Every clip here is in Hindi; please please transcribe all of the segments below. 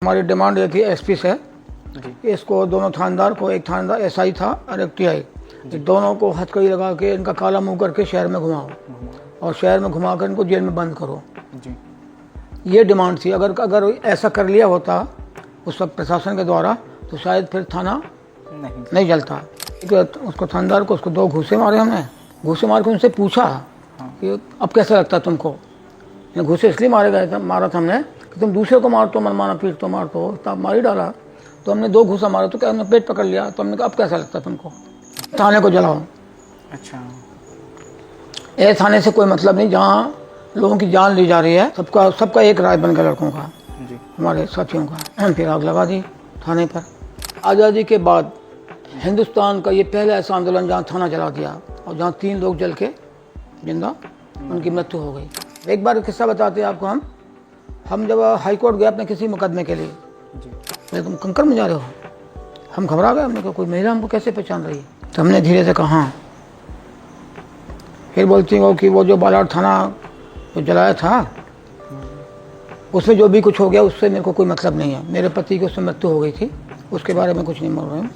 हमारी डिमांड ये थी एसपी से, इसको दोनों थानेदार को, एक थानेदार एसआई था और एक टीआई, दोनों को हथकड़ी लगा के इनका काला मुंह करके शहर में घुमाओ और शहर में घुमा कर इनको जेल में बंद करो। ये डिमांड थी। अगर ऐसा कर लिया होता उस वक्त प्रशासन के द्वारा तो शायद फिर थाना नहीं जलता। उसको थानेदार को उसको 2 घूंसे मारे हमने। घूंसे मार के उनसे पूछा कि अब कैसा लगता है तुमको। घूंसे इसलिए मारा था हमने कि तुम दूसरे को मार तो मनमाना पीट तो मार तो तब मार ही डाला। तो हमने 2 घूंसा मारा तो क्या हमने पेट पकड़ लिया। तो हमने कहा अब कैसा लगता है तुमको, थाने को जलाओ। अच्छा, ये थाने से कोई मतलब नहीं, जहाँ लोगों की जान ली जा रही है। सबका एक राय बन गया लड़कों का, हमारे साथियों का। फिर आग लगा दी थाने पर। आज़ादी के बाद हिंदुस्तान का ये पहला ऐसा आंदोलन जहाँ थाना जला दिया और जहाँ 3 लोग जल के जिंदा उनकी मृत्यु हो गई। एक बार किस्सा बताते हैं आपको। हम जब हाई कोर्ट गए अपने किसी मुकदमे के लिए, तुम कंकर में जा रहे हो, हम घबरा गए। हमने कहा कोई महिला हमको कैसे पहचान रही है। तो हमने धीरे से कहा हाँ। फिर बोलती हो कि वो जो बालाघाट थाना जो जलाया था उसमें जो भी कुछ हो गया उससे मेरे को कोई मतलब नहीं है। मेरे पति की उसमें मृत्यु हो गई थी, उसके बारे में कुछ नहीं बोल रहे हैं,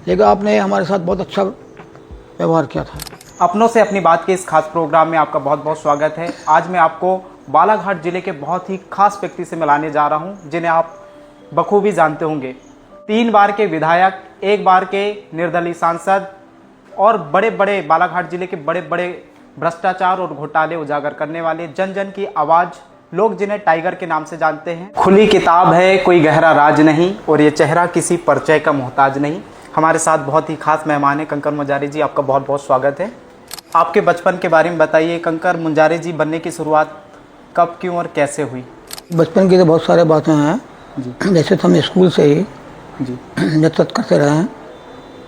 लेकिन आपने हमारे साथ बहुत अच्छा व्यवहार किया था। अपनों से अपनी बात के इस खास प्रोग्राम में आपका बहुत बहुत स्वागत है। आज मैं आपको बालाघाट जिले के बहुत ही खास व्यक्ति से मिलाने जा रहा हूं, जिन्हें आप बखूबी जानते होंगे। 3 बार के विधायक, 1 बार के निर्दलीय सांसद और बड़े बड़े बालाघाट जिले के बड़े बड़े भ्रष्टाचार और घोटाले उजागर करने वाले, जन जन की आवाज, लोग जिन्हें टाइगर के नाम से जानते हैं। खुली किताब है, कोई गहरा राज नहीं, और ये चेहरा किसी परिचय का मोहताज नहीं। हमारे साथ बहुत ही खास मेहमान है कंकर मुंजारे जी, आपका बहुत बहुत स्वागत है। आपके बचपन के बारे में बताइए। कंकर मुंजारे जी बनने की शुरुआत कब, क्यों और कैसे हुई? बचपन की तो बहुत सारे बातें हैं जी। जैसे तो हम स्कूल से ही जी नेतृत्व करते रहे हैं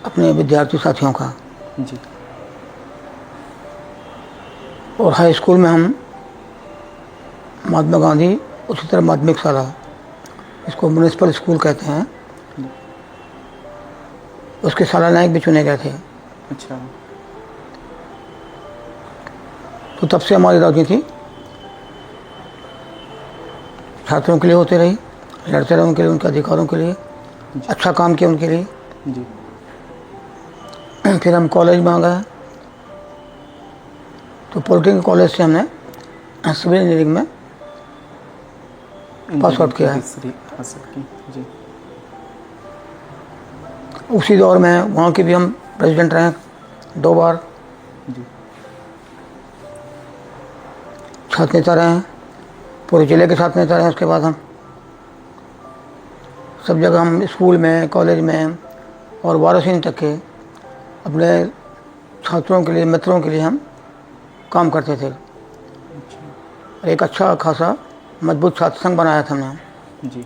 अपने विद्यार्थी साथियों का जी। और हाई स्कूल में हम महात्मा गांधी, उसी तरह माध्यमिक शाला, इसको म्यूनिसिपल स्कूल कहते हैं, उसके शाला नायक भी चुने गए थे। अच्छा। तो तब से हमारी राजनीति छात्रों के लिए होती रही, लड़ते रहे उनके लिए, उनके अधिकारों के लिए, अच्छा काम किया उनके लिए जी। फिर हम कॉलेज में आ गए तो पॉलिटेक्निक कॉलेज से हमने सिविल इंजीनियरिंग में पास आउट किया है जी। उसी दौर में वहाँ के भी हम प्रेसिडेंट रहे 2 बार जी। छात्र नेता रहे, पूरे जिले के छात्र नेता रहे। उसके बाद हम सब जगह, हम स्कूल में, कॉलेज में और 12वीं तक के अपने छात्रों के लिए, मित्रों के लिए हम काम करते थे। एक अच्छा खासा मजबूत छात्र संघ बनाया था हमने जी।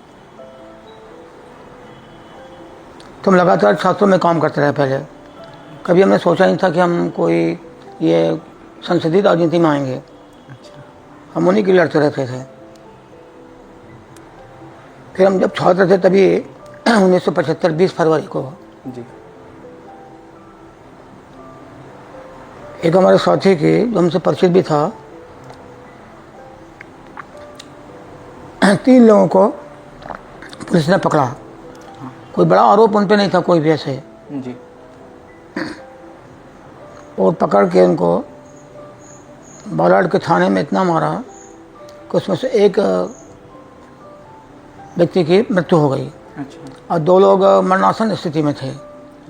तो हम लगातार छात्रों में काम करते रहे। पहले कभी हमने सोचा नहीं था कि हम कोई ये संसदीय राजनीति में आएंगे। अच्छा। हम उन्हीं के लिए लड़ते रहते थे। फिर हम जब छात्र थे तभी 1975 20 फरवरी को जी, एक हमारे साथी की, जो हमसे परिचित भी था, 3 लोगों को पुलिस ने पकड़ा। कोई बड़ा आरोप उन पे नहीं था कोई भी ऐसे जी। और पकड़ के उनको बालाघाट के थाने में इतना मारा कि उसमें से एक व्यक्ति की मृत्यु हो गई। अच्छा। और 2 लोग मरणासन स्थिति में थे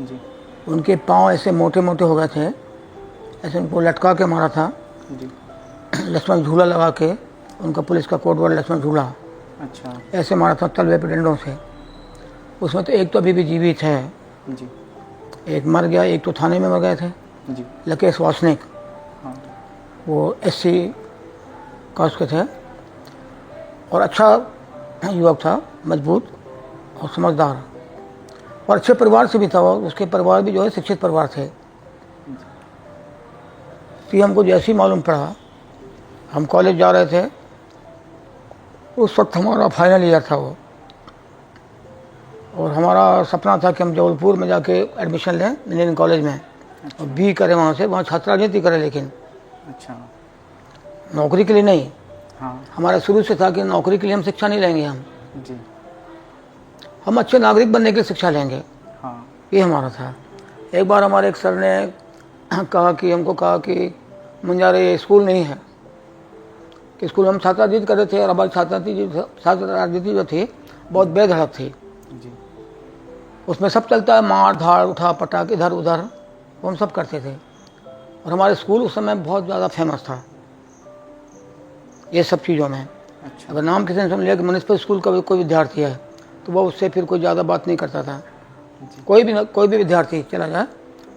जी। उनके पांव ऐसे मोटे मोटे हो गए थे, ऐसे उनको लटका के मारा था जी। लक्ष्मण झूला लगा के, उनका पुलिस का कोड वर्ड लक्ष्मण झूला। अच्छा। ऐसे मारा था तलवे पे डंडों से। उसमें तो एक तो अभी भी जीवित है जी। एक मर गया, एक तो थाने में मर गए थे जी। लकेश वासनिक। हाँ। वो SC कास्ट के थे और अच्छा युवक था, मजबूत और समझदार, और अच्छे परिवार से भी था। उसके परिवार भी जो है शिक्षित परिवार थे। तो हमको जैसे ही मालूम पड़ा, हम कॉलेज जा रहे थे, उस वक्त हमारा फाइनल ईयर था वो, और हमारा सपना था कि हम जबलपुर में जाके एडमिशन लें इंजीनियरिंग कॉलेज में। अच्छा। और B करें वहाँ से, वहाँ छात्र राजनीति करें, लेकिन अच्छा, नौकरी के लिए नहीं। हाँ। हमारा शुरू से था कि नौकरी के लिए हम शिक्षा नहीं लेंगे हम जी। हम अच्छे नागरिक बनने के लिए शिक्षा लेंगे, हाँ ये हमारा था। एक बार हमारे एक सर ने हमको कहा कि मुंजारे ये स्कूल नहीं है, कि स्कूल हम छात्र राजनीति कर रहे थे और हमारी छात्र राजनीति जो थी बहुत बेधड़क थी। जी। उसमें सब चलता है, मार धाड़ उठा पटाख इधर उधर, वो हम सब करते थे। और हमारे स्कूल उस समय बहुत ज़्यादा फेमस था ये सब चीज़ों में। अच्छा। अगर नाम किसी ने सुन लिया कि म्यूनिसिपल स्कूल का कोई विद्यार्थी है तो वो उससे फिर कोई ज़्यादा बात नहीं करता था। कोई भी विद्यार्थी चला जाए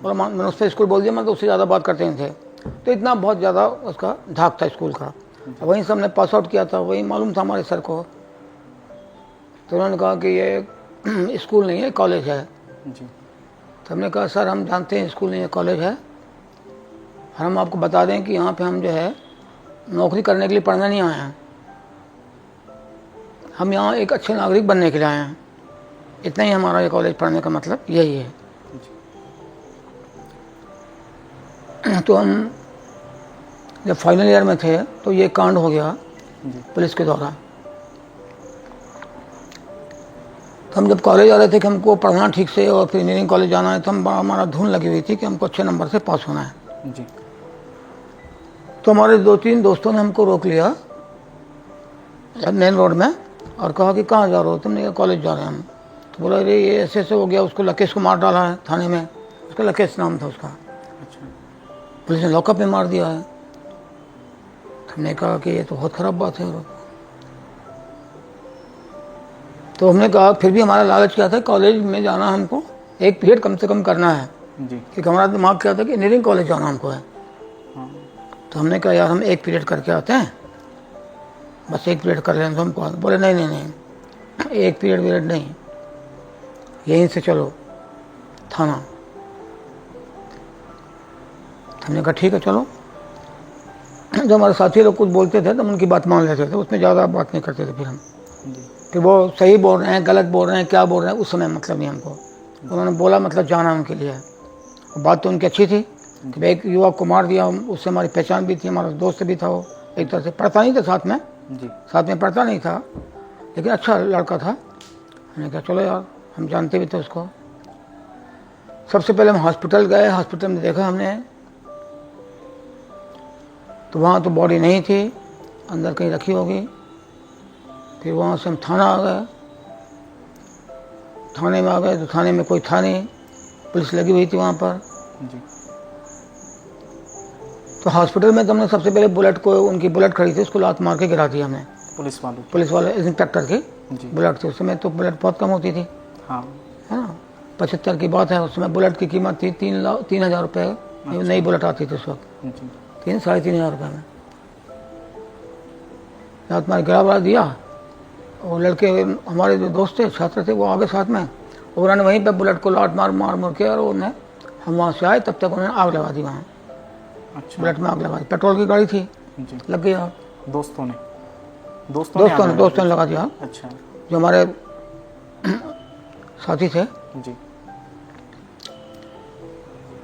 और म्यूनिसिपल स्कूल बोल दिया मतलब उससे ज़्यादा बात करते नहीं थे। तो इतना बहुत ज़्यादा उसका धाक था स्कूल का। वहीं से हमने पास आउट किया था, वही मालूम था हमारे सर को। तो उन्होंने कहा कि ये स्कूल नहीं है, कॉलेज है। जी। तो हमने कहा सर हम जानते हैं स्कूल नहीं है, कॉलेज है, और हम आपको बता दें कि यहाँ पे हम जो है नौकरी करने के लिए पढ़ने नहीं आए हैं, हम यहाँ एक अच्छे नागरिक बनने के लिए आए हैं। इतना ही हमारा ये कॉलेज पढ़ने का मतलब यही है। तो हम जब फाइनल ईयर में थे तो ये कांड हो गया पुलिस के द्वारा। तो हम जब कॉलेज आ रहे थे कि हमको पढ़ना ठीक से और फिर इंजीनियरिंग कॉलेज जाना है, तो हमारा धुन लगी हुई थी कि हमको अच्छे नंबर से पास होना है। जी। तो हमारे 2-3 दोस्तों ने हमको रोक लिया मेन रोड में और कहा कि कहाँ जा रहे हो तुमने? कहा कॉलेज जा रहे हैं हम। तो बोला अरे ये ऐसे हो गया, उसको लकेश को मार डाला है थाने में, उसका लकेश नाम था उसका। अच्छा। पुलिस ने लॉकअप में मार दिया है। हमने कहा कि ये तो बहुत ख़राब बात है। तो हमने कहा फिर भी हमारा लालच क्या था, कॉलेज में जाना हमको एक पीरियड कम से कम करना है। जी। क्योंकि हमारा दिमाग क्या था कि इंजीनियरिंग कॉलेज जाना हमको है। हाँ। तो हमने कहा यार हम एक पीरियड करके आते हैं, बस एक पीरियड कर लें। तो हमको बोले नहीं एक पीरियड नहीं, यहीं से चलो थाना। हमने कहा ठीक है चलो। जो हमारे साथी लोग कुछ बोलते थे तो हम उनकी बात मान लेते थे, उसमें ज़्यादा बात नहीं करते थे। फिर हम फिर वो सही बोल रहे हैं गलत बोल रहे हैं क्या बोल रहे हैं उस समय मतलब नहीं हमको। उन्होंने बोला मतलब जाना उनके लिए। और बात तो उनकी अच्छी थी कि भाई एक युवक को मार दिया, उससे हमारी पहचान भी थी, हमारा दोस्त भी था। वो एक तरह से पढ़ता नहीं था साथ में पढ़ता नहीं था, लेकिन अच्छा लड़का था। हमने कहा चलो यार, हम जानते भी थे उसको। सबसे पहले हम हॉस्पिटल गए, हॉस्पिटल में देखा हमने तो वहाँ तो बॉडी नहीं थी, अंदर कहीं रखी होगी। फिर वहाँ से हम थाना आ गए, थाने में आ गए तो थाने में कोई था नहीं, पुलिस लगी हुई थी वहाँ पर। जी। तो हॉस्पिटल में तो हमने सबसे पहले बुलेट को, उनकी बुलेट खड़ी थी, उसको लात मार के गिरा दिया हमने। पुलिस वाले इंस्पेक्टर की बुलेट थी, उस समय तो बुलेट बहुत कम होती थी। हाँ। है ना, 75 की बात है। उस समय बुलेट की कीमत थी 3,000 रुपये। नई बुलेट आती थी उस वक्त, 3,500 रुपये में लात मार गिरा बड़ा दिया। और लड़के हमारे जो दोस्त थे, छात्र थे, वो आगे साथ में, उन्होंने वहीं पे बुलेट को लात मार के और उन्हें, हम वहाँ से आए तब तक उन्होंने आग लगा दी वहाँ। अच्छा। बुलेट में आग लगा दी, पेट्रोल की गाड़ी थी, लग गई आग। दोस्तों ने लगा दिया। अच्छा। जो हमारे साथी थे जी।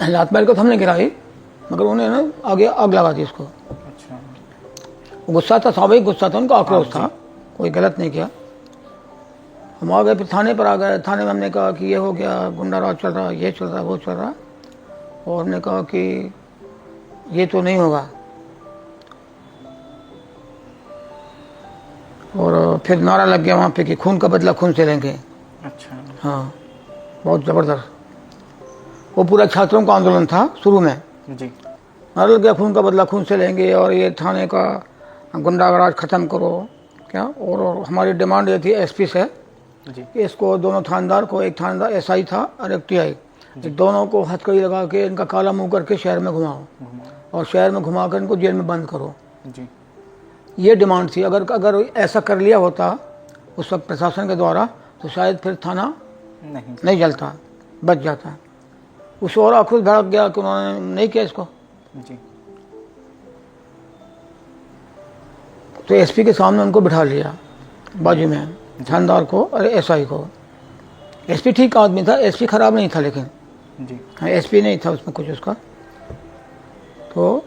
लात मार को तो हमने गिराई, मगर उन्हें ना आगे आग लगा दी उसको। अच्छा। गुस्सा था, स्वाभाविक गुस्सा था उनका, आक्रोश था, कोई गलत नहीं किया। हम आ गए, फिर थाने पर आ गए। थाने में हमने कहा कि ये हो गया, गुंडा राज चल रहा, ये चल रहा, वो चल रहा। और हमने कहा कि ये तो नहीं होगा। और फिर नारा लग गया वहाँ पे कि खून का बदला खून से लेंगे। अच्छा। हाँ, बहुत ज़बरदस्त। वो पूरा छात्रों का आंदोलन था शुरू में। जी। नारा लग गया खून का बदला खून से लेंगे, और ये थाने का गुंडागराज ख़त्म करो क्या। और हमारी डिमांड ये थी एसपी से जी। कि इसको दोनों थानेदार को, एक थानेदार एसआई था और एक टीआई, दोनों को हथकड़ी लगा के इनका काला मुंह करके शहर में घुमाओ और शहर में घुमा कर इनको जेल में बंद करो। जी। ये डिमांड थी। अगर ऐसा कर लिया होता उस वक्त प्रशासन के द्वारा तो शायद फिर थाना नहीं जलता, बच जाता। उस और आक्रोश भड़क गया कि उन्होंने नहीं किया इसको। जी। तो एसपी के सामने उनको बिठा लिया बाजू में, थानेदार को और एसआई को। एसपी ठीक आदमी था, एसपी खराब नहीं था, लेकिन जी। एसपी नहीं था उसमें कुछ उसका। तो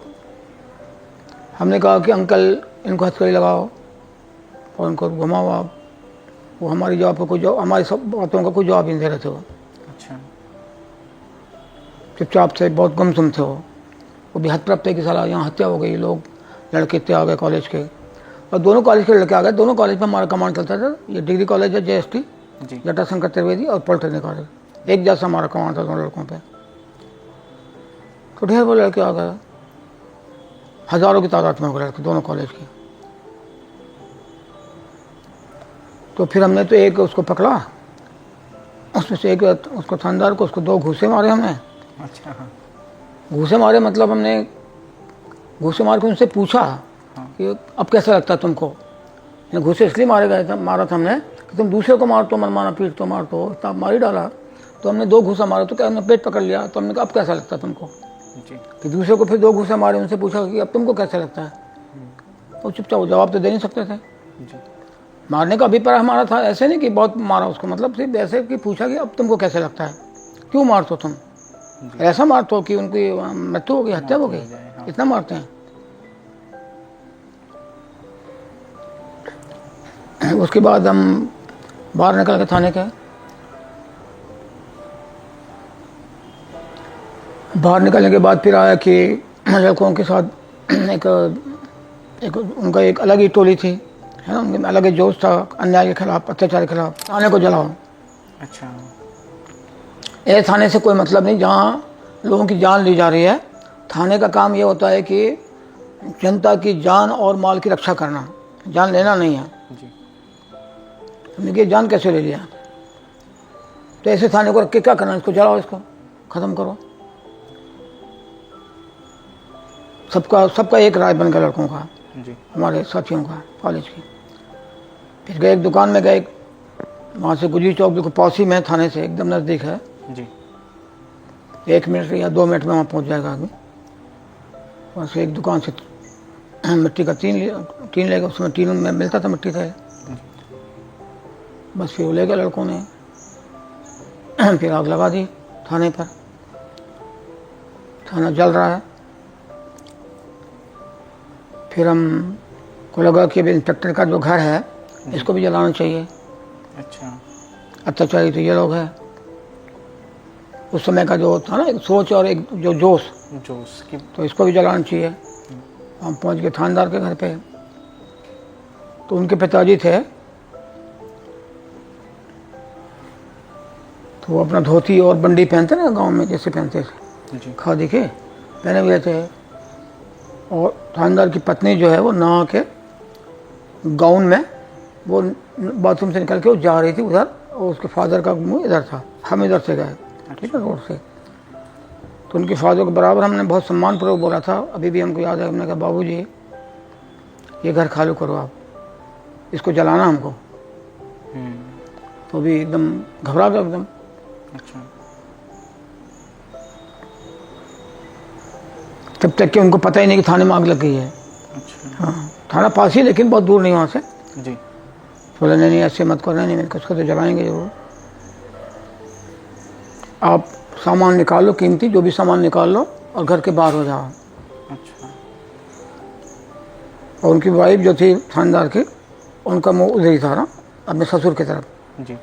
हमने कहा कि अंकल इनको हथकड़ी लगाओ और इनको घुमाओ आप। वो हमारी जवाब पर कोई जवाब, हमारी सब बातों का कोई जवाब ही नहीं दे रहे थे वो। अच्छा। चुपचाप से बहुत गुमसुम थे वो भी हत्या की साला यहाँ हत्या हो गई, लोग लड़के इतने आ गए कॉलेज के, और दोनों कॉलेज के लड़के आ गए। दोनों कॉलेज में हमारा कमांड चलता था। ये डिग्री कॉलेज है JST जी। जटाशंकर त्रिवेदी, और पॉलिटेक्निक कॉलेज, एक जैसा हमारा कमांड था दोनों लड़कों पे। तो ढेर वो लड़के आ गए, हजारों की तादाद में हो गए लड़के दोनों कॉलेज के। तो फिर हमने तो एक उसको पकड़ा, उसमें से एक उसको थानेदार को, उसको 2 घूंसे मारे हमने। अच्छा। हाँ। घूंसे मारे मतलब हमने घूंसे मार के उनसे पूछा कि अब कैसा लगता है तुमको। घूंसे इसलिए मारे गए था, मारा था हमने कि तुम दूसरे को मार तो मनमाना, पीट तो मार तो, तब मार ही डाला। तो हमने 2 घूंसा मारा तो क्या हमने पेट पकड़ लिया। तो हमने कहा अब कैसा लगता है तुमको। जी। कि दूसरे को फिर 2 घूंसे मारे, उनसे पूछा कि अब तुमको कैसा लगता है। तो चुपचाप जवाब तो दे नहीं सकते थे। जी। मारने का अभिप्राय हमारा था ऐसे नहीं कि बहुत मारा उसको, मतलब सिर्फ ऐसे कि पूछा कि अब तुमको कैसे लगता है, क्यों मारते हो तुम, ऐसा मारते हो कि उनकी मृत्यु हो गई, हत्या हो गई, इतना मारते हैं। उसके बाद हम बाहर निकल के थाने के, बाहर निकलने के बाद फिर आया कि लड़कों के साथ एक उनका एक अलग ही टोली थी, है ना, उनके अलग ही जोश था अन्याय के खिलाफ, अत्याचार के खिलाफ। थाने को जलाओ। अच्छा। ये थाने से कोई मतलब नहीं, जहाँ लोगों की जान ली जा रही है। थाने का काम ये होता है कि जनता की जान और माल की रक्षा करना, जान लेना नहीं है। जी। हमने कि जान कैसे ले लिया, तो ऐसे थाने को रख के क्या करना, इसको जलाओ, इसको ख़त्म करो। सबका एक राय बन गया लड़कों का, जी। हमारे साथियों का कॉलेज की। फिर गए एक दुकान में गए, वहाँ से गुजरी चौक बिल्कुल पास ही में, थाने से एकदम नज़दीक है। जी। 1 मिनट या 2 मिनट में वहाँ पहुँच जाएगा आदमी। वहाँ से एक दुकान से मिट्टी का टीन लेगा, उसमें टीन में मिलता था मिट्टी से। बस फिर वो ले गए लड़कों ने, फिर आग लगा दी थाने पर। थाना जल रहा है। फिर हम को लगा कि अभी इंस्पेक्टर का जो घर है इसको भी जलाना चाहिए। अच्छा। अत्याचारी तो ये लोग हैं। उस समय का जो था ना, एक सोच और एक जो जोश की। तो इसको भी जलाना चाहिए। हम पहुंच गए थानेदार के घर पे। तो उनके पिताजी थे, तो वो अपना धोती और बंडी पहनते ना गांव में जैसे पहनते थे, जी। खादी के पहने हुए थे। और थानेदार की पत्नी जो है वो नहा के गाउन में वो बाथरूम से निकल के वो जा रही थी उधर, और उसके फादर का मुंह इधर था, हम इधर से गए, ठीक है, रोड से। तो उनके फादर के बराबर हमने बहुत सम्मानपूर्वक बोला था, अभी भी हमको याद है। हमने कहा बाबूजी ये घर खाली करो आप, इसको जलाना हमको। तो भी एकदम घबरा गया एकदम। अच्छा। तब तक कि उनको पता ही नहीं कि थाने में आग लग गई है। अच्छा। हाँ, थाना पास ही, लेकिन बहुत दूर नहीं वहाँ से। जी। बोले नहीं ऐसे मत करो, नहीं उसको तो जलाएंगे जरूर। आप सामान निकाल लो, कीमती जो भी सामान निकाल लो और घर के बाहर हो जाओ। अच्छा। और उनकी वाइफ जो थी थानेदार की, उनका मुँह उधर ही था ना, अपने ससुर की तरफ। जी।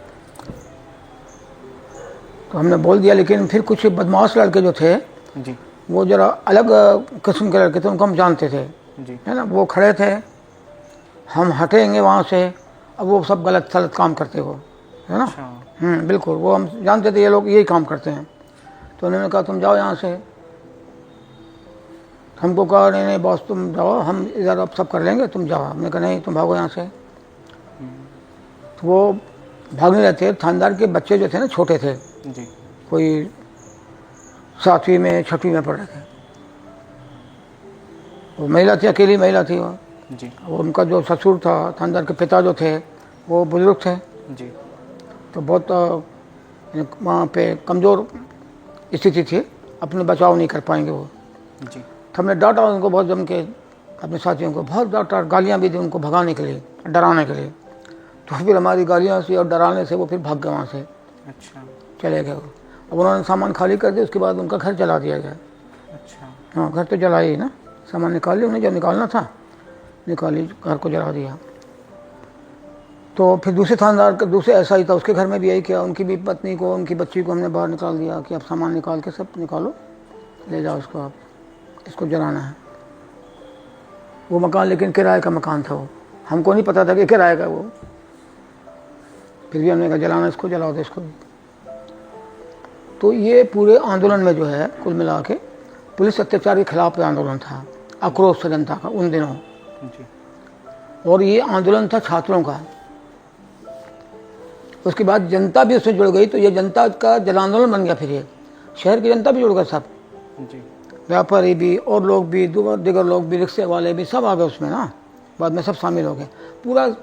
तो हमने बोल दिया, लेकिन फिर कुछ बदमाश लड़के जो थे जी। वो जरा अलग किस्म के लड़के थे, उनको हम जानते थे, जी। है ना। वो खड़े थे, हम हटेंगे वहाँ से, अब वो सब गलत सलत काम करते हो, है ना। अच्छा। बिल्कुल, वो हम जानते थे ये लोग यही काम करते हैं। तो उन्होंने कहा तुम जाओ यहाँ से। हमको कहा नहीं नहीं बॉस तुम जाओ, हम इधर अब सब कर लेंगे, तुम जाओ। हमने कहा नहीं तुम भागो यहाँ से। तो वो भाग नहीं रहे थे। थानेदार के बच्चे जो थे ना छोटे थे, जी। कोई 7वीं में 6वीं में पढ़ रहे थे। वो महिला थी, अकेली महिला थी वो। जी। और उनका जो ससुर था, थानेदार के पिता जो थे, वो बुजुर्ग थे। जी। तो बहुत वहाँ पे कमज़ोर स्थिति थी, अपने बचाव नहीं कर पाएंगे वो। जी। तो हमने डांटा उनको बहुत जम के, अपने साथियों को बहुत डांटा, गालियाँ भी दी उनको भगाने के लिए, डराने के लिए। तो फिर हमारी गालियाँ से और डराने से वो फिर भाग गए वहाँ से, अच्छा। चले गए वो। अब उन्होंने सामान खाली कर दिया, उसके बाद उनका घर जला दिया गया। अच्छा। हाँ, घर तो जला ही ना, सामान निकाल लिया उन्हें, जो निकालना था निकाली, घर को जला दिया। तो फिर दूसरे थानेदार का दूसरे एसआई था, उसके घर में भी यही किया। उनकी भी पत्नी को, उनकी बच्ची को हमने बाहर निकाल दिया कि आप सामान निकाल के सब निकालो, ले जाओ इसको, आप इसको जलाना है। वो मकान लेकिन किराए का मकान था, वो हमको नहीं पता था कि किराए का वो। फिर भी हमने कहा जलाना इसको, जलाओ दे इसको। तो ये पूरे आंदोलन में जो है कुल मिला के पुलिस अत्याचार के खिलाफ आंदोलन था, आक्रोश था जनता का उन दिनों। और ये आंदोलन था छात्रों का। उसके बाद जनता भी उसमें जुड़ गई, तो ये जनता का जन आंदोलन बन गया। फिर ये शहर की जनता भी जुड़ गई, सब व्यापारी भी और लोग भी, दिगर लोग भी, रिक्शे वाले भी, सब आ गए उसमें ना। बाद में सब शामिल हो गए,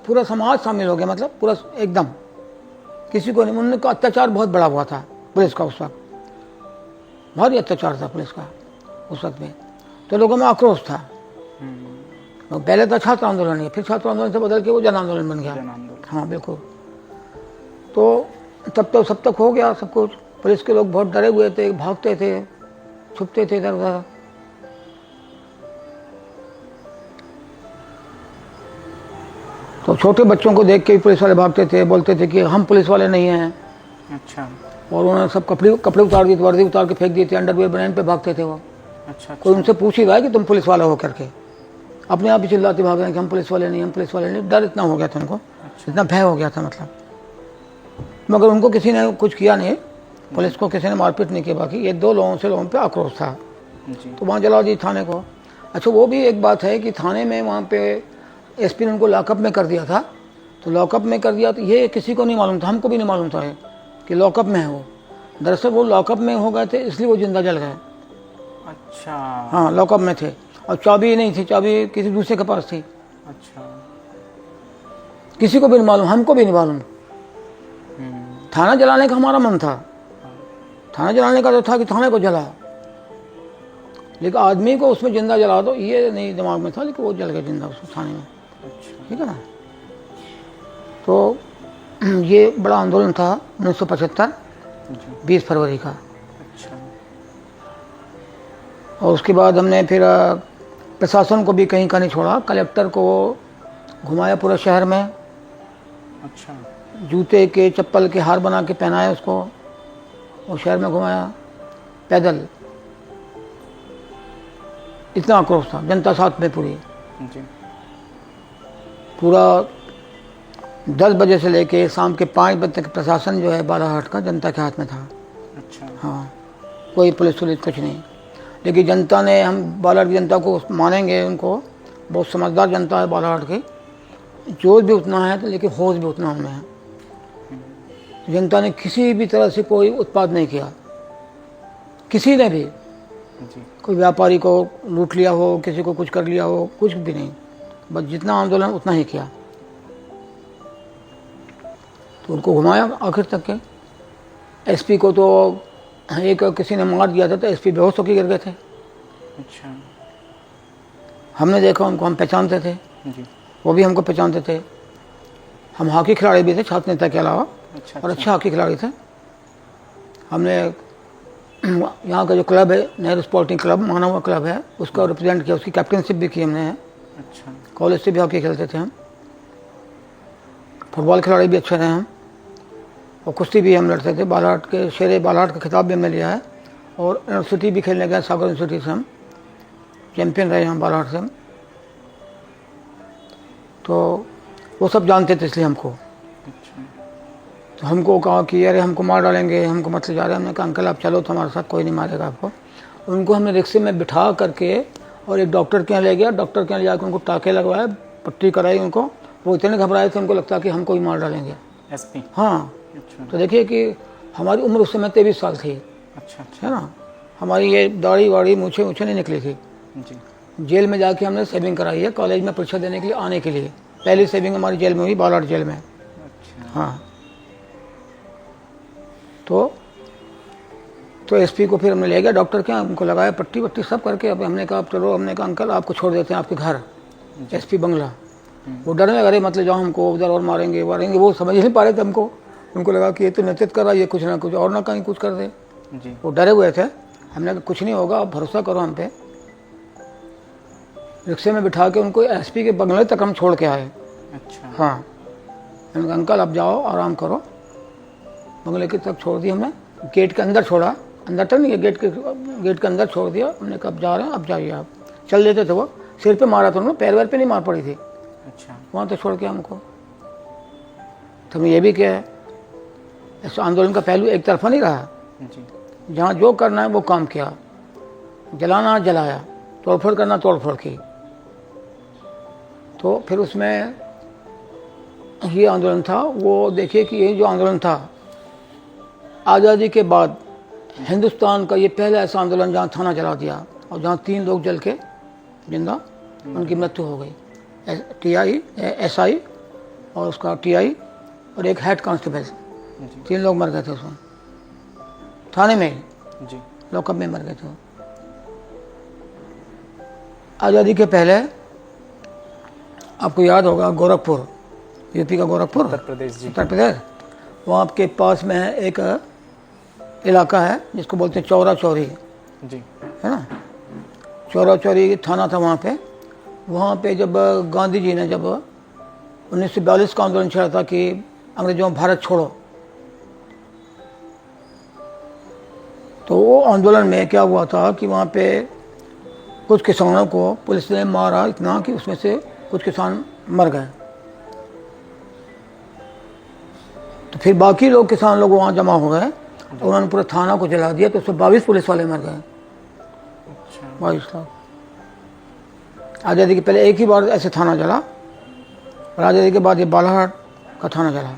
पूरा समाज शामिल हो गया, मतलब पूरा एकदम किसी को नहीं। उनका अत्याचार बहुत बड़ा हुआ था पुलिस का उस वक्त, भारी अत्याचार था पुलिस का उस वक्त में। तो लोगों में आक्रोश था। पहले तो छात्र आंदोलन है, फिर छात्र आंदोलन से बदल के वो जन आंदोलन बन गया। हाँ बिल्कुल। तो तब तो सब तक हो गया सब कुछ। पुलिस के लोग बहुत डरे हुए थे, भागते थे, छुपते थे इधर उधर। तो छोटे बच्चों को देख के पुलिस वाले भागते थे, बोलते थे कि हम पुलिस वाले नहीं हैं। अच्छा। और उन्होंने सब कपड़े उतार दिए, वर्दी उतार के फेंक दिए थे, अंडरवियर बनियान पे भागते थे वो। अच्छा। कोई उनसे पूछ ही रहा है कि तुम पुलिस वाले हो करके, अपने आप ही चिल्लाते भाग रहे हैं कि हम पुलिस वाले नहीं, हम पुलिस वाले नहीं। डर इतना हो गया था उनको, इतना भय हो गया था मतलब। मगर उनको किसी ने कुछ किया नहीं, पुलिस को किसी ने मारपीट नहीं की। बाकी ये दो लोगों पे आक्रोश था, तो वहाँ जला दी थाने को। अच्छा, वो भी एक बात है कि थाने में वहाँ पे एसपी ने उनको लॉकअप में कर दिया था। तो लॉकअप में कर दिया तो ये किसी को नहीं मालूम था, हमको भी नहीं मालूम था कि लॉकअप में है वो। दरअसल वो लॉकअप में हो गए थे इसलिए वो जिंदा जल गए। अच्छा। हाँ, लॉकअप में थे और चाबी नहीं थी, चाबी किसी दूसरे के पास थी। अच्छा। किसी को भी नहीं मालूम, हमको भी नहीं मालूम। थाना जलाने का हमारा मन था, थाना जलाने का तो था कि थाने को जला, लेकिन आदमी को उसमें जिंदा जला दो ये नहीं दिमाग में था। लेकिन वो जल गया जिंदा उस थाने में। ठीक है ना। तो ये बड़ा आंदोलन था 1975 20 फरवरी का। अच्छा। और उसके बाद हमने फिर प्रशासन को भी कहीं का नहीं छोड़ा। कलेक्टर को घुमाया पूरा शहर में। अच्छा। जूते के चप्पल के हार बना के पहनाया उसको और शहर में घुमाया पैदल। इतना आक्रोश था, जनता साथ में पूरी। पूरा 10 बजे से लेके शाम के 5 बजे तक प्रशासन जो है बालाघाट का जनता के हाथ में था। अच्छा। हाँ, कोई पुलिस कुछ नहीं। लेकिन जनता ने, हम बालाघाट की जनता को मानेंगे, उनको बहुत समझदार जनता है बालाघाट की। जोश भी उतना है तो लेकिन होश भी उतना उनमें है। जनता ने किसी भी तरह से कोई उत्पाद नहीं किया, किसी ने भी। कोई व्यापारी को लूट लिया हो, किसी को कुछ कर लिया हो, कुछ भी नहीं। बस जितना आंदोलन उतना ही किया। तो उनको घुमाया आखिर तक के। एसपी को तो एक किसी ने मार दिया था तो एसपी बेहोश होकर गिर गए थे। अच्छा। हमने देखा उनको, हम पहचानते थे जी। वो भी हमको पहचानते थे। हम हॉकी खिलाड़ी भी थे छात्र नेता के अलावा। अच्छा। और अच्छे हॉकी खिलाड़ी थे। हमने यहाँ का जो क्लब है नेहरू स्पोर्टिंग क्लब, माना हुआ क्लब है, उसका रिप्रेजेंट किया, उसकी कैप्टनशिप भी की हमने। अच्छा। कॉलेज से भी हॉकी खेलते थे हम। फुटबॉल खिलाड़ी भी अच्छे रहे हम। और कुश्ती भी हम लड़ते थे। बालाघाट के शेरे बालाघाट का खिताब भी हमने लिया है। और यूनिवर्सिटी भी खेलने गए, सागर यूनिवर्सिटी से हम चैम्पियन रहे हम बालाघाट से हम। तो वो सब जानते थे इसलिए हमको। अच्छा। तो हमको कहा कि अरे हमको मार डालेंगे, हमको मत ले जा रहे। हमने कहा अंकल आप चलो तो हमारे साथ, कोई नहीं मारेगा आपको। उनको हमने रिक्शे में बिठा करके और एक डॉक्टर के यहाँ ले गया। डॉक्टर के यहाँ ले जाकर उनको टाँके लगवाए, पट्टी कराई उनको। वो इतने घबराए थे, उनको लगता कि हमको ही मार डालेंगे एसपी। हाँ। अच्छा। तो देखिए कि हमारी उम्र उस समय 23 साल थी। अच्छा। है ना। हमारी ये दाढ़ी वाड़ी मूछें नहीं निकली थी जी। जेल में जाके हमने सेविंग कराई है कॉलेज में परीक्षा देने के लिए आने के लिए। पहली सेविंग हमारी जेल में हुई, बालाघाट जेल में। अच्छा। हाँ। तो एसपी को फिर हमने ले गया डॉक्टर के यहाँ, उनको लगाया पट्टी वट्टी सब करके। अब हमने कहा चलो, हमने कहा अंकल आपको छोड़ देते हैं आपके घर, एसपी बंगला। वो डरने लगा, मतलब जाओ हमको उधर और मारेंगे। वो समझ नहीं पा रहे थे हमको। उनको लगा कि ये तो नेतृत्व कर रहा है, ये कुछ ना कुछ और ना कहीं कुछ कर दे जी। वो डरे हुए थे। हमने कहा कुछ नहीं होगा, आप भरोसा करो हम पे। रिक्शे में बिठा के उनको एसपी के बंगले तक हम छोड़ के आए। अच्छा। हाँ, मैंने कहा अंकल अब जाओ आराम करो। बंगले की तक छोड़ दी हमने, गेट के अंदर छोड़ा, अंदर तक नहीं, गेट के अंदर छोड़ दिया। हमने कहा अब जा रहे हैं, अब जाइए आप। चल देते थे वो, सिर पे मारा था उन्होंने, पैर वैर पे नहीं मार पड़ी थी। अच्छा। वहाँ तो छोड़ के हमको। तो हमें ये भी क्या है, इस आंदोलन का पहलू एक तरफा नहीं रहा। जी। जहाँ जो करना है वो काम किया, जलाना जलाया, तोड़फोड़ करना तोड़फोड़ की। तो फिर उसमें ये आंदोलन था, वो देखिए कि ये जो आंदोलन था आज़ादी के बाद हिंदुस्तान का ये पहला ऐसा आंदोलन जहाँ थाना जला दिया और जहाँ 3 लोग जल के जिंदा उनकी मृत्यु हो गई। SI और उसका TI और एक हेड कांस्टेबल, 3 लोग मर गए थे उसमें, थाने में जी। लॉकअप में मर गए थे। आज़ादी के पहले आपको याद होगा गोरखपुर, यूपी का गोरखपुर, उत्तर प्रदेश। जी। उत्तर प्रदेश, वहाँ के पास में है एक इलाका है जिसको बोलते हैं चौरा चौरी, जी। है ना। चौरा चौरी थाना था वहाँ पे। वहाँ पे जब गांधी जी ने जब 1942 का आंदोलन छेड़ा था कि अंग्रेजों भारत छोड़ो, तो वो आंदोलन में क्या हुआ था कि वहाँ पे कुछ किसानों को पुलिस ने मारा इतना कि उसमें से कुछ किसान मर गए। तो फिर बाकी लोग किसान लोग वहाँ जमा हो गए, उन्होंने पूरे थाना को जला दिया। तो उसमें 22 पुलिस वाले मर गए, 22 लोग। आज़ादी के पहले एक ही बार ऐसे थाना जला, और आज़ादी के बाद ये बालाघाट का थाना जला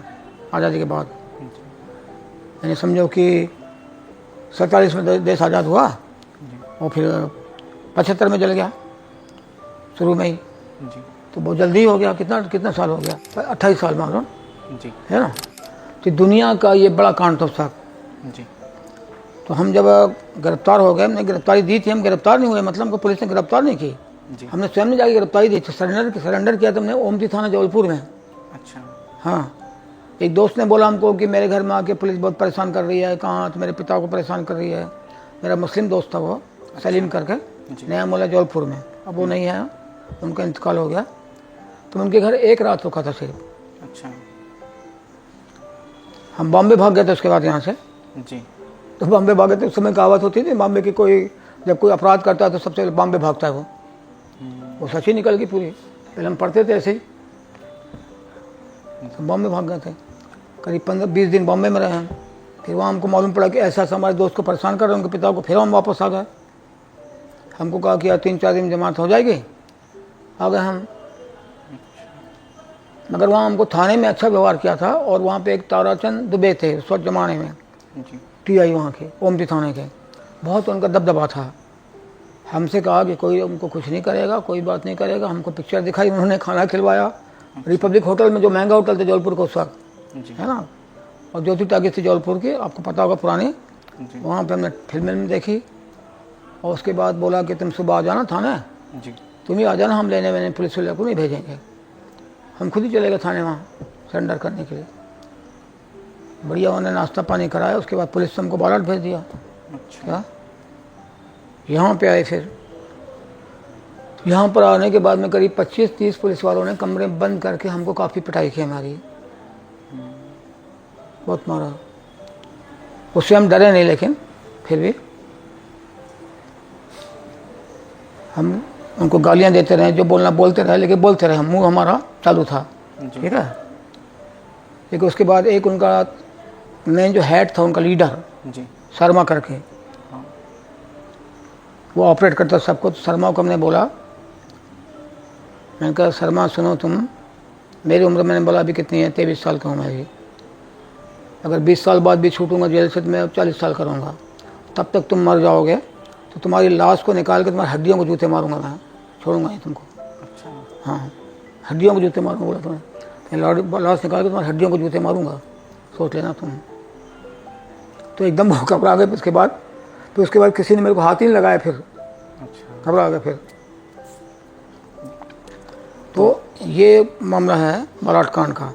आज़ादी के बाद। यानी समझो कि 47 में देश आज़ाद हुआ और फिर 75 में जल गया शुरू में ही। जी। तो बहुत जल्दी हो गया। कितना साल हो गया, 28 साल मानो, जी। है ना। तो दुनिया का ये बड़ा कांड था उस वक्त। जी। तो हम जब गिरफ्तार हो गए, हमने गिरफ्तारी दी थी, हम गिरफ्तार नहीं हुए, मतलब हमको पुलिस ने गिरफ्तार नहीं की, जी। हमने स्वयं ने जाकर गिरफ्तारी दी थी। सरेंडर किया था हमने ओमती थाना जबलपुर में। अच्छा। हाँ, एक दोस्त ने बोला हमको कि मेरे घर में आके पुलिस बहुत परेशान कर रही है। कहाँ? तो मेरे पिता को परेशान कर रही है। मेरा मुस्लिम दोस्त था वो, सलीम करके, नया मोहल्ला जबलपुर में। अब वो नहीं है, उनका इंतकाल हो गया। तो मैं उनके घर एक रात रुका था सिर्फ। अच्छा। हम बॉम्बे भाग गए थे उसके बाद यहाँ से। जी। तो बॉम्बे भागे थे, उस समय कहावत होती थी बॉम्बे की, कोई जब कोई अपराध करता है तो सबसे पहले बॉम्बे भागता है वो सच ही निकल गई पूरी। पहले हम पढ़ते थे ऐसे ही, तो बॉम्बे भाग गए थे। करीब 15-20 दिन बॉम्बे में रहे हम। फिर वहाँ हमको मालूम पड़ा कि ऐसा हमारे दोस्त को परेशान कर रहे हैं, उनके पिता को। फिर हम वापस आ गए। हमको कहा कि यार 3-4 दिन जमानत हो जाएगी, आ गए हम। मगर वहाँ हमको थाने में अच्छा व्यवहार किया था। और वहाँ पे एक ताराचंद दुबे थे उस वक्त ज़माने में, जी। TI वहाँ के, ओमती थाने के, बहुत उनका दबदबा था। हमसे कहा कि कोई उनको कुछ नहीं करेगा, कोई बात नहीं करेगा। हमको पिक्चर दिखाई, उन्होंने खाना खिलवाया रिपब्लिक होटल में, जो महंगा होटल था जबलपुर का उस वक्त, है ना। और ज्योति टाकीज थी जबलपुर की, आपको पता होगा पुरानी। वहाँ पे हमने फिल्म देखी। और उसके बाद बोला कि तुम सुबह आ जाना थाने, जी। तुम ही आ जाना, हम लेने मैंने पुलिस वाले को नहीं भेजेंगे। हम खुद ही चले गए थाने वहाँ सरेंडर करने के लिए। बढ़िया उन्होंने नाश्ता पानी कराया। उसके बाद पुलिस ने हमको बालाघाट भेज दिया। अच्छा। क्या यहाँ पे आए। फिर यहाँ पर आने के बाद में करीब 25-30 पुलिस वालों ने कमरे बंद करके हमको काफ़ी पिटाई की हमारी, बहुत मारा। उससे हम डरे नहीं, लेकिन फिर भी हम उनको गालियाँ देते रहे, जो बोलना बोलते रहे, लेकिन बोलते रहे हम, मुंह हमारा चालू था। ठीक है। लेकिन उसके बाद एक उनका मेन जो हेड था, उनका लीडर, जी। शर्मा करके, वो ऑपरेट करता सब कुछ। शर्मा को हमने बोला, मैंने कहा शर्मा सुनो, तुम मेरी उम्र, मैंने बोला अभी कितनी है, 23 साल का हूँ मैं अभी। अगर 20 साल बाद भी छूटूंगा जेल से तो मैं अब 40 साल का रहूँगा। तब तक तुम मर जाओगे तो तुम्हारी लाश को निकाल के तुम्हारी हड्डियों को जूते मारूंगा, मैं छोड़ूंगा नहीं तुमको। अच्छा। हाँ, हड्डियों को जूते मारूंगा बोला तुम्हें, लाश निकाल के तुम्हारी हड्डियों को जूते मारूंगा, सोच लेना तुम। तो एकदम वो घबरा गए। उसके बाद किसी ने मेरे को हाथ ही नहीं लगाया। फिर अच्छा। घबरा गए फिर। तो ये मामला है बालाघाट कांड का,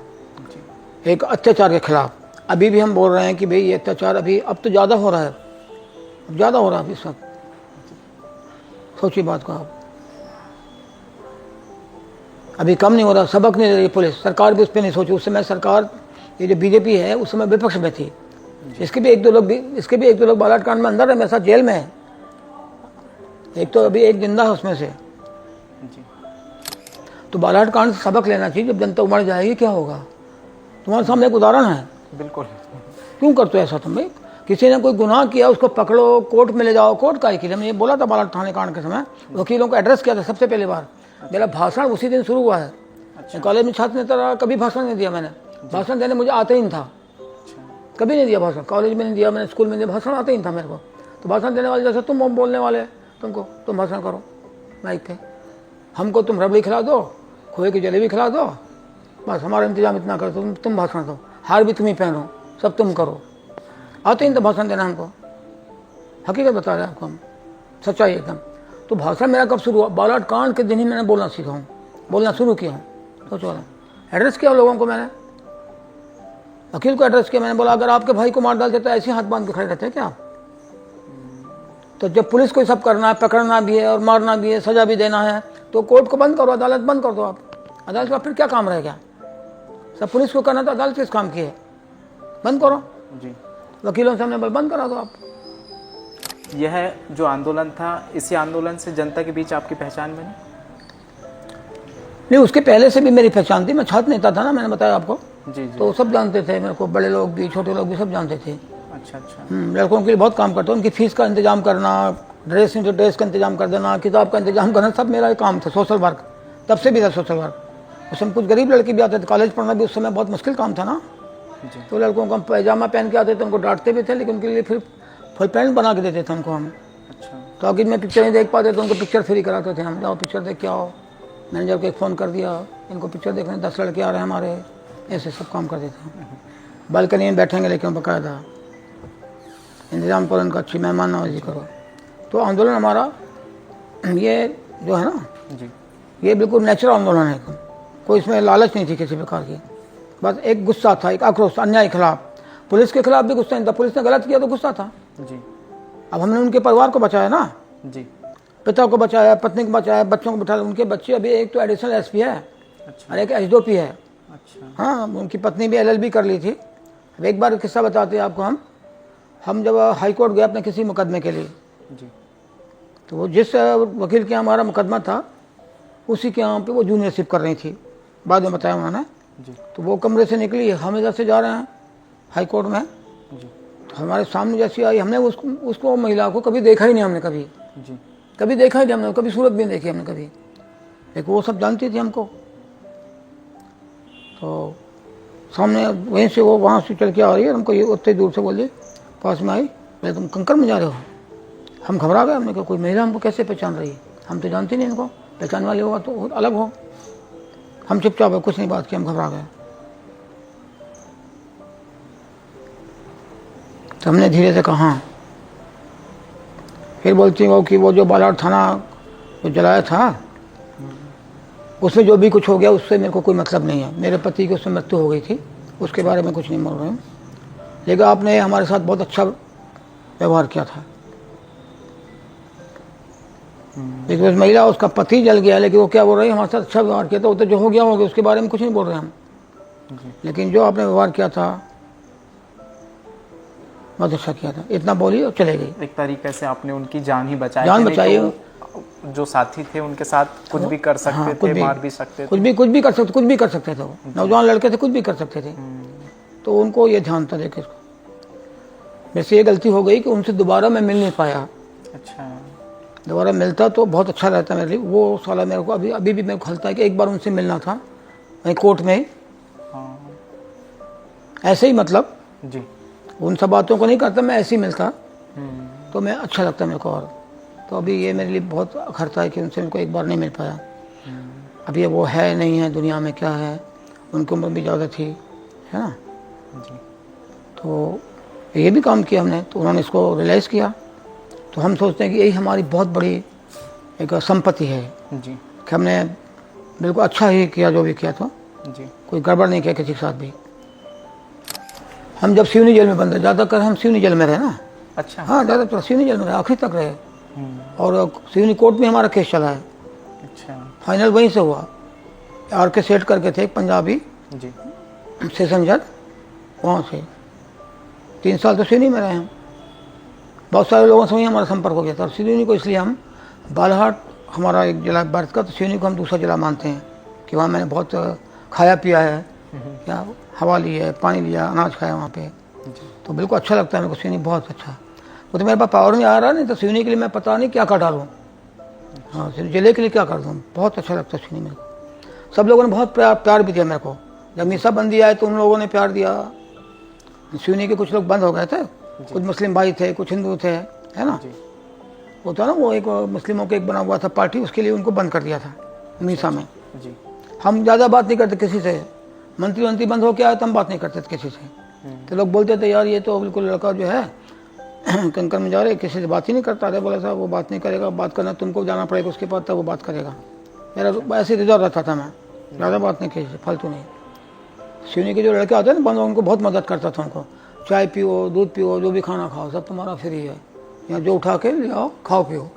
एक अत्याचार के खिलाफ। अभी भी हम बोल रहे हैं कि भाई ये अत्याचार अब तो ज़्यादा हो रहा है, अब ज़्यादा हो रहा है इस वक्त। सोचिए बात को आप। अभी कम नहीं हो रहा, सबक नहीं दे रही पुलिस, सरकार भी उस पर नहीं सोची। उस समय सरकार, ये जो बीजेपी है उस समय विपक्ष में थी। इसके भी एक दो लोग बालाट कांड में अंदर है, मेरे साथ जेल में है। एक तो अभी एक जिंदा है उसमें से। जी। तो बालाट कांड से सबक लेना चाहिए। जब जनता उमड़ जाएगी क्या होगा? तुम्हारे सामने एक उदाहरण है। बिल्कुल। क्यों करते हो ऐसा तुम भाई? किसी ने कोई गुनाह किया उसको पकड़ो, कोर्ट में ले जाओ। कोर्ट का ही हमने ये बोला था बालाट थाने कांड के समय, वकीलों को एड्रेस किया था सबसे पहली बार। मेरा भाषण उसी दिन शुरू हुआ है। मैं कॉलेज में छात्र नेता रहा, कभी भाषण नहीं दिया मैंने। भाषण देने मुझे आते ही नहीं था, कभी नहीं दिया भाषण। कॉलेज में नहीं दिया मैंने, स्कूल में नहीं दिया, भाषण आते ही नहीं था मेरे को। तो भाषण देने वाले जैसे तुम बोलने वाले, तुम भाषण करो माइक पे, हमको तुम रबड़ी खिला दो, खोए की जलेबी खिला दो, बस हमारा इंतजाम इतना कर दो, तुम भाषण दो, हार भी तुम ही पहनो, सब तुम करो। आते ही तो भाषण देना हमको, हकीकत बता रहे हैं आपको हम, सच्चाई एकदम। तो भाषण मेरा कब शुरू हुआ? बालाट कांड के दिन ही मैंने बोलना सीखा हूँ, बोलना शुरू किया हूँ। सोचो, एड्रेस किया लोगों को मैंने, वकील को एड्रेस किया। मैंने बोला अगर आपके भाई को मार डालते तो ऐसे हाथ बांध के खड़े रहते हैं क्या आप? तो जब पुलिस को सब करना है, पकड़ना भी है और मारना भी है, सजा भी देना है, तो कोर्ट को बंद करो, अदालत बंद कर दो आप। अदालत का फिर क्या काम रह गया? सब पुलिस को करना तो अदालत किस काम की है? बंद करो जी। वकीलों से हमने बोला बंद करा दो आप। यह जो आंदोलन था, इसी आंदोलन से जनता के बीच आपकी पहचान बनी? नहीं, उसके पहले से भी मेरी पहचान थी। मैं छात्र नेता था ना, मैंने बताया आपको। जी जी। तो सब जानते थे मेरे को, बड़े लोग भी छोटे लोग भी सब जानते थे। अच्छा अच्छा। लड़कों के लिए बहुत काम करता हूँ, उनकी फीस का इंतजाम करना, ड्रेस का इंतजाम कर देना, किताब का इंतजाम करना, सब मेरा काम था। सोशल वर्क तब से भी था, सोशल वर्क। उसमें कुछ गरीब लड़के भी आते थे, कॉलेज पढ़ना भी उस समय बहुत मुश्किल काम था ना। तो लड़कों को हम पैजामा पहन के आते थे, उनको डांटते भी थे, लेकिन उनके लिए फिर फुल पैंट बना के देते थे उनको हम। अच्छा। तो अगर मैं पिक्चर नहीं देख पाते तो उनको पिक्चर फ्री कराते थे हम, जाओ पिक्चर देख के आओ। मैनेजर को एक फ़ोन कर दिया, इनको पिक्चर देखने 10 लड़के आ रहे हैं हमारे, ऐसे सब काम कर देते हैं। बालकनी में बैठेंगे लेकिन बाकायदा इंतजाम करो उनका, अच्छी मेहमान नवाजी करो। तो आंदोलन हमारा ये जो है ना जी, ये बिल्कुल नेचुरल आंदोलन है। कोई इसमें लालच नहीं थी किसी प्रकार की, बस एक गुस्सा था, एक आक्रोश, अन्याय के खिलाफ। पुलिस के खिलाफ भी गुस्सा नहीं था, पुलिस ने गलत किया तो गुस्सा था। जी। अब हमने उनके परिवार को बचाया ना, जी। पिता को बचाया, पत्नी को बचाया, बच्चों को बिठा। उनके बच्चे अभी एक तो एडिशनल एसपी है अच्छा। और एक एसडीओपी है। अच्छा। हाँ, उनकी पत्नी भी एलएलबी कर ली थी। अब एक बार किस्सा बताते हैं आपको। हम जब हाई कोर्ट गए अपने किसी मुकदमे के लिए, जी। तो वो जिस वकील के यहाँ हमारा मुकदमा था उसी के यहाँ पे वो जूनियरशिप कर रही थी, बाद में बताया उन्होंने। जी। तो वो कमरे से निकली, हम इधर से जा रहे हैं हाई कोर्ट में, जी। तो हमारे सामने जैसी आई, हमने उसको महिला को कभी देखा ही नहीं, हमने कभी देखा ही नहीं, हमने कभी सूरत भी नहीं देखी हमने कभी, लेकिन वो सब जानती थी हमको। तो सामने वहीं से वो वहाँ से चल के आ रही है, हमको ये उतनी दूर से बोली, पास में आई, बोले तुम कंकर में जा रहे हो? हम घबरा गए, हमने कहा कोई महिला हमको कैसे पहचान रही है, हम तो जानते नहीं इनको, पहचान वाली होगा तो अलग हो। हम चुपचाप है, कुछ नहीं बात की, हम घबरा गए। तो हमने धीरे से कहा हाँ। फिर बोलती वो कि वो जो बालाट थाना जो जलाया था उसमें जो भी कुछ हो गया उससे मेरे को कोई मतलब नहीं है। मेरे पति की उसमें मृत्यु हो गई थी, उसके बारे में कुछ नहीं बोल रहे हूँ, लेकिन आपने हमारे साथ बहुत अच्छा व्यवहार किया था। लेकिन उस महिला, उसका पति जल गया, लेकिन वो क्या बोल रही है, हमारे साथ अच्छा व्यवहार किया था। वो तो जो हो गया उसके बारे में कुछ नहीं बोल रहे हम, लेकिन जो आपने व्यवहार किया था बहुत अच्छा किया था, इतना बोली और चले गई। एक तरीके से आपने उनकी जान ही बचाई। जान बचाई। तो जो साथी थे उनके साथ कुछ भी कर सकते हाँ, थे, मार भी सकते थे, कुछ भी कर सकते थे। वो नौजवान लड़के थे, कुछ भी कर सकते थे। तो उनको ये ध्यान था। देखिए वैसे ये गलती हो गई कि उनसे दोबारा मैं मिल नहीं पाया। अच्छा। दोबारा मिलता तो बहुत अच्छा रहता मेरे लिए। वो साला मेरे को अभी भी मेरे को खलता है कि एक बार उनसे मिलना था वहीं कोर्ट में ही। हाँ। ऐसे ही मतलब जी। उन सब बातों को नहीं करता, मैं ऐसे ही मिलता तो मैं अच्छा लगता मेरे को। और तो अभी ये मेरे लिए बहुत अखरता है कि उनसे मेरे को एक बार नहीं मिल पाया। अभी वो है नहीं है दुनिया में, क्या है, उनकी उम्र भी ज़्यादा थी, है ना। जी। तो ये भी काम किया हमने, तो उन्होंने इसको रियलाइज़ किया। तो हम सोचते हैं कि यही हमारी बहुत बड़ी एक संपत्ति है जी। कि हमने बिल्कुल अच्छा ही किया जो भी किया। तो जी। कोई गड़बड़ नहीं किया किसी के साथ भी। हम जब सिवनी जेल में बंद रहे, ज़्यादातर हम सिवनी जेल में रहे ना। अच्छा। हाँ, ज़्यादातर सिवनी जेल में रहे, आखिर तक रहे। और सिवनी कोर्ट में हमारा केस चला है, अच्छा। फाइनल वहीं से हुआ। आर के सेठ करके थे, एक पंजाबी जी सेशन जज, वहाँ से 3 साल तो सिवनी में रहे हम। बहुत सारे लोगों से ही हमारा संपर्क हो गया था। और सिवनी को इसलिए हम, बालाघाट हमारा एक जिला बर्थ का, तो सिवनी को हम दूसरा जिला मानते हैं कि वहाँ मैंने बहुत खाया पिया है, क्या हवा ली है, पानी लिया, अनाज खाया वहाँ पे। तो बिल्कुल अच्छा लगता है मेरे को सिवनी, बहुत अच्छा। वो तो मेरे पास पावर नहीं आ रहा, नहीं तो सिवनी के लिए मैं पता नहीं क्या कर डालूँ। हाँ, जिले के लिए क्या कर दूँ, बहुत अच्छा लगता है सिवनी मेरे को। सब लोगों ने बहुत प्यार भी दिया मेरे को। जब मीसा बंदी आए तो उन लोगों ने प्यार दिया। सिवनी के कुछ लोग बंद हो गए थे, कुछ मुस्लिम भाई थे, कुछ हिंदू थे, है ना। वो था ना, वो एक मुस्लिमों के एक बना हुआ था पार्टी, उसके लिए उनको बंद कर दिया था मीसा में। जी हम ज़्यादा बात नहीं करते किसी से, मंत्री बंद हो के आए तो हम बात नहीं करते थे किसी से। तो लोग बोलते थे यार ये तो बिल्कुल लड़का जो है कंकर में जा रहे, किसी से बात ही नहीं करता। अरे बोला साहब वो बात नहीं करेगा, बात करना तुमको जाना पड़ेगा उसके पास, तब वो बात करेगा। मेरा ऐसे रिजर्व रहता था, मैं ज़्यादा बात नहीं किसी से, फालतू नहीं। सिवनी के जो लड़के आते हैं ना बंद, उनको बहुत मदद करता था। उनको चाय पियो, दूध पियो, जो भी खाना खाओ, सब तुम्हारा फ्री है, यहाँ जो उठा के ले आओ, खाओ पियो।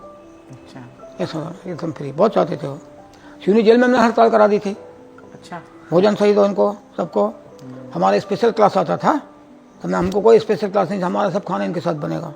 अच्छा ऐसा एकदम फ्री, बहुत चाहते थे वो। सिवनी जेल में हमने हड़ताल करा दी थी। अच्छा भोजन सही दो इनको सबको। हमारे स्पेशल क्लास आता था, तो हमको कोई स्पेशल क्लास नहीं, हमारा सब खाना इनके साथ बनेगा।